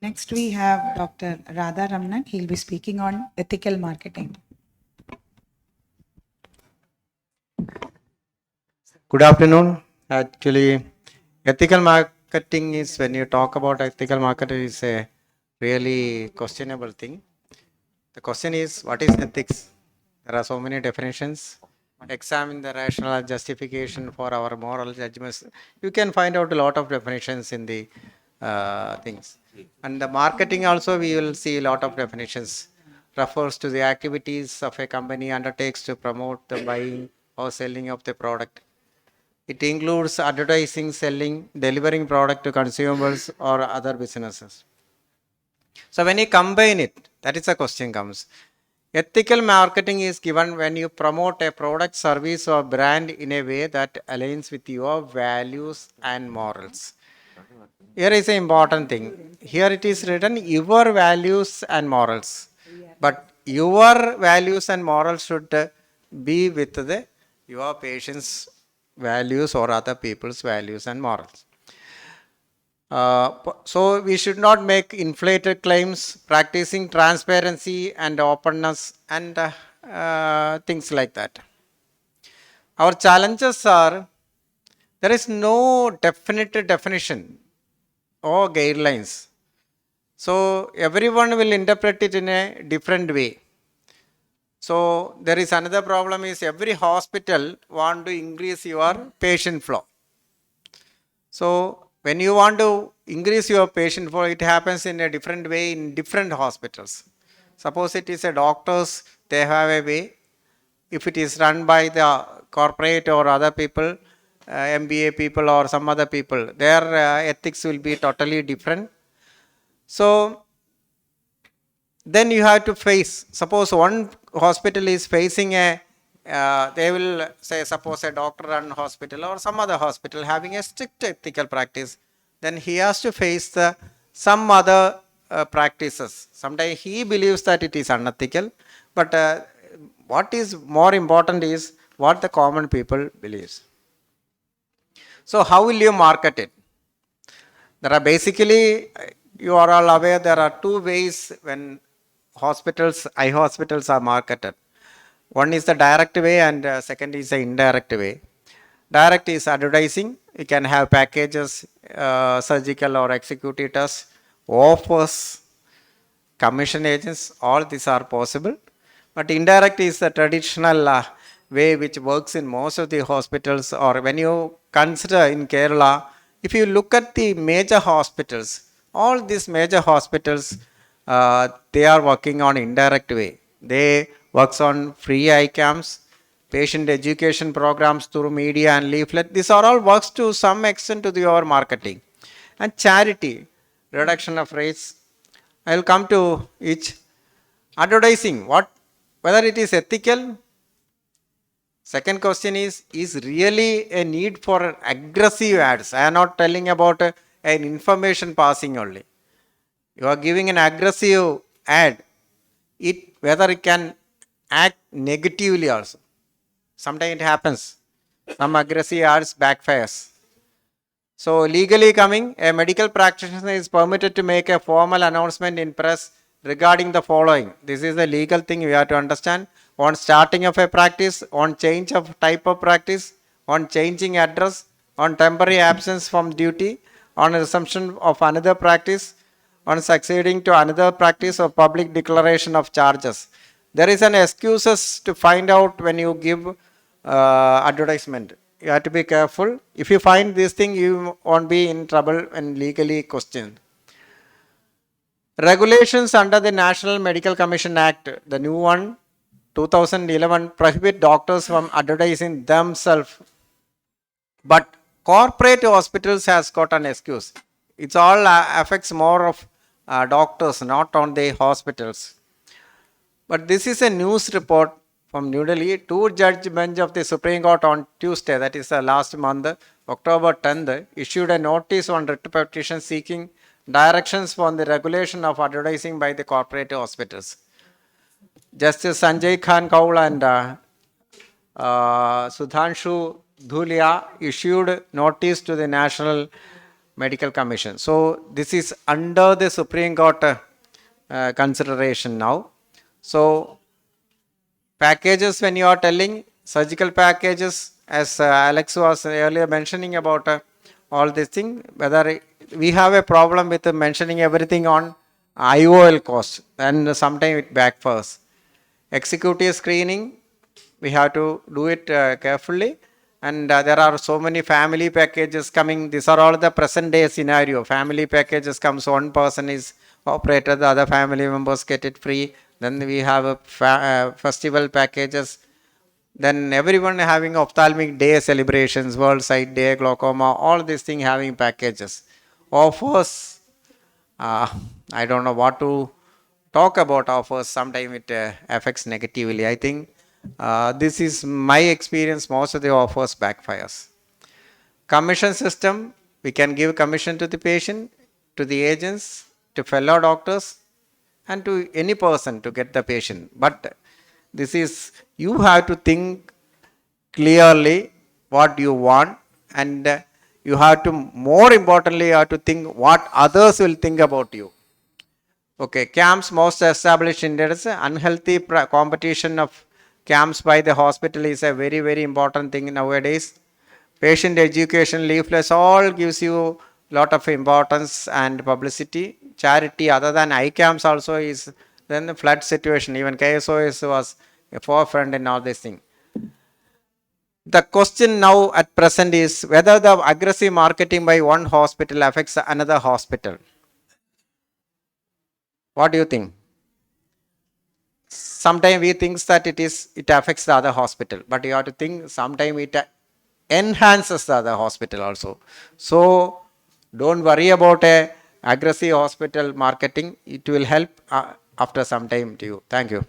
Next, we have Dr. Radha Ramanan. He'll be speaking on ethical marketing. Good afternoon. Actually, ethical marketing is, when you talk about ethical marketing, is a really questionable thing. The question is, what is ethics? There are so many definitions. Examine the rational justification for our moral judgments. You can find out a lot of definitions in the things. And the marketing also, we will see a lot of definitions. Refers to the activities of a company undertakes to promote the buying or selling of the product. It includes advertising, selling, delivering product to consumers or other businesses. So when you combine it, that is the question comes. Ethical marketing is given when you promote a product, service or brand in a way that aligns with your values and morals. Here is an important thing. Here it is written your values and morals. But your values and morals should be with your patient's values or other people's values and morals. So we should not make inflated claims, practicing transparency and openness and things like that. Our challenges are there is no definite definition or guidelines. So everyone will interpret it in a different way. So there is another problem is every hospital want to increase your patient flow. So when you want to increase your patient flow, it happens in a different way in different hospitals. Suppose it is a doctors, they have a way. If it is run by the corporate or other people, MBA people or some other people, their ethics will be totally different. So then you have to face, suppose one hospital is facing a, they will say, suppose a doctor run hospital or some other hospital having a strict ethical practice, then he has to face some other practices. Sometimes he believes that it is unethical, but what is more important is what the common people believes. So how will you market it? There are basically, you are all aware, there are two ways when hospitals, eye hospitals are marketed. One is the direct way and second is the indirect way. Direct is advertising. You can have packages, surgical or executive tests, offers, commission agents, all these are possible. But indirect is the traditional way which works in most of the hospitals, or when you consider in Kerala, if you look at the major hospitals, all these major hospitals, they are working on indirect way. They works on free eye camps, patient education programs through media and leaflet. These are all works to some extent to your marketing. And charity, reduction of rates. I will come to each. Advertising, whether it is ethical. Second question is really a need for aggressive ads? I am not telling about an information passing only. You are giving an aggressive ad, whether it can act negatively also. Sometimes it happens. Some aggressive ads backfires. So legally coming, a medical practitioner is permitted to make a formal announcement in press regarding the following. This is a legal thing you have to understand. On starting of a practice, on change of type of practice, on changing address, on temporary absence from duty, on resumption of another practice, on succeeding to another practice or public declaration of charges. There is an excuses to find out when you give advertisement. You have to be careful. If you find this thing, you won't be in trouble and legally questioned. Regulations under the National Medical Commission Act, the new one, 2011, prohibit doctors from advertising themselves. But corporate hospitals has got an excuse. It's all affects more of doctors, not on the hospitals. But this is a news report from New Delhi. Two-judge bench of the Supreme Court on Tuesday, that is last month, October 10th, issued a notice on writ petition seeking directions for the regulation of advertising by the corporate hospitals. Justice Sanjay Khan Kaul and Sudhanshu Dhulia issued notice to the National medical commission. So this is under the Supreme Court consideration now. So packages, when you are telling surgical packages, as Alex was earlier mentioning about all this thing, whether we have a problem with mentioning everything on IOL cost, and sometimes it backfires. Executive screening, we have to do it carefully, and there are so many family packages coming. These are all the present day scenario. Family packages comes, one person is operated, the other family members get it free. Then we have a festival packages, then everyone having ophthalmic day celebrations, World Sight Day, glaucoma, all these things having packages. Offers, I don't know what to talk about offers. Sometimes it affects negatively. I think this is my experience. Most of the offers backfires. Commission system, we can give commission to the patient, to the agents, to fellow doctors, and to any person to get the patient. But this is, you have to think clearly what you want, and you have to, more importantly, you have to think what others will think about you. Okay, camps most established in there is unhealthy competition of camps by the hospital is a very, very important thing nowadays. Patient education leaflets all gives you lot of importance and publicity. Charity other than eye camps also is, then the flood situation, even KSOS was a forefront in all this thing. The question now at present is whether the aggressive marketing by one hospital affects another hospital. What do you think? Sometimes we think that it affects the other hospital, but you have to think sometimes it enhances the other hospital also. So don't worry about a aggressive hospital marketing. It will help after some time to you. Thank you.